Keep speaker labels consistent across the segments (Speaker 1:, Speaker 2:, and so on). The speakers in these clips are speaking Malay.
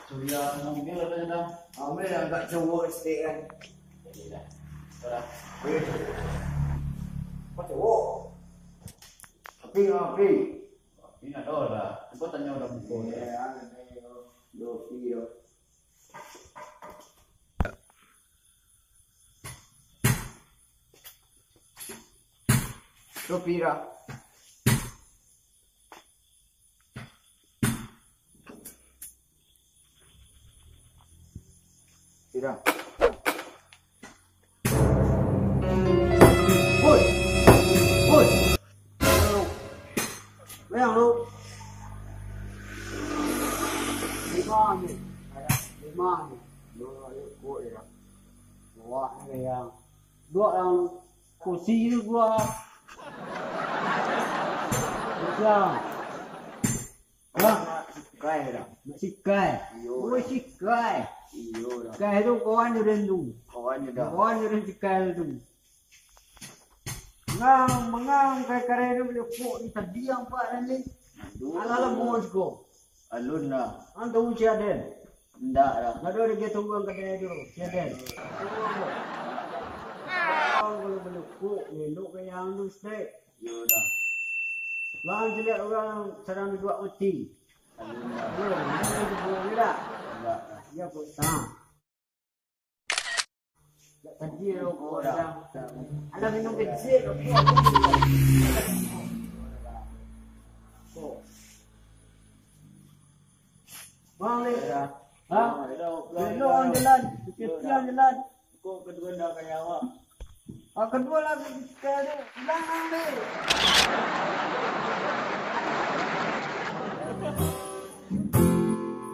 Speaker 1: Surya mobil ada yang
Speaker 2: Ambil agak cowok sikit kan.
Speaker 1: jadi dah. Sudah.
Speaker 2: Kau cowok. Api.
Speaker 1: Ini ada lah. Kau tanya udah buku.
Speaker 2: Ya, ada dua video. Tu pira. Pira. Oi. Yang lu. Lima ni. Ada 5 ni. Dua ikut dia. Dua yang dua yang kursi tu dua. Siang. Sikai dah. Sikai. Oi sikai. Iyo dah. Sikai tu kawan dia tu. Kawan dia sikai tu. Mengang kai tu kok ni tadi yang pak ni. Ala bos ko.
Speaker 1: Alun lah.
Speaker 2: Antu siaden.
Speaker 1: Ndak lah.
Speaker 2: Ngado dia tunggu kedai tu. Siaden. Kalau kok ni lu yang lu straight.
Speaker 1: Yo dah.
Speaker 2: Lang jelek orang sedang duduk mati.
Speaker 1: Alun lah.
Speaker 2: Ni boleh tak?
Speaker 1: Ndak lah.
Speaker 2: Ya kok tak. Tadi kok dah. Ada minum kecil kok. Bang ni. Ha? Belok jalan, kecil jalan.
Speaker 1: Kok kedua dah kayak awak.
Speaker 2: Kedua lagi sekali hilang ni.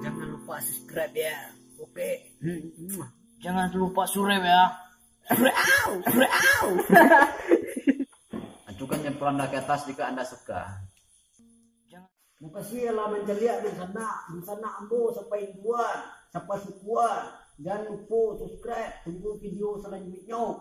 Speaker 2: Jangan lupa subscribe ya. Okey. Jangan lupa surep ya.
Speaker 1: Ajukan jempol anda ke atas jika anda suka.
Speaker 2: Makasih lah menceliak di sana ambo sampai buat, sampai sukuan. Jangan lupa subscribe, tunggu video selanjutnya.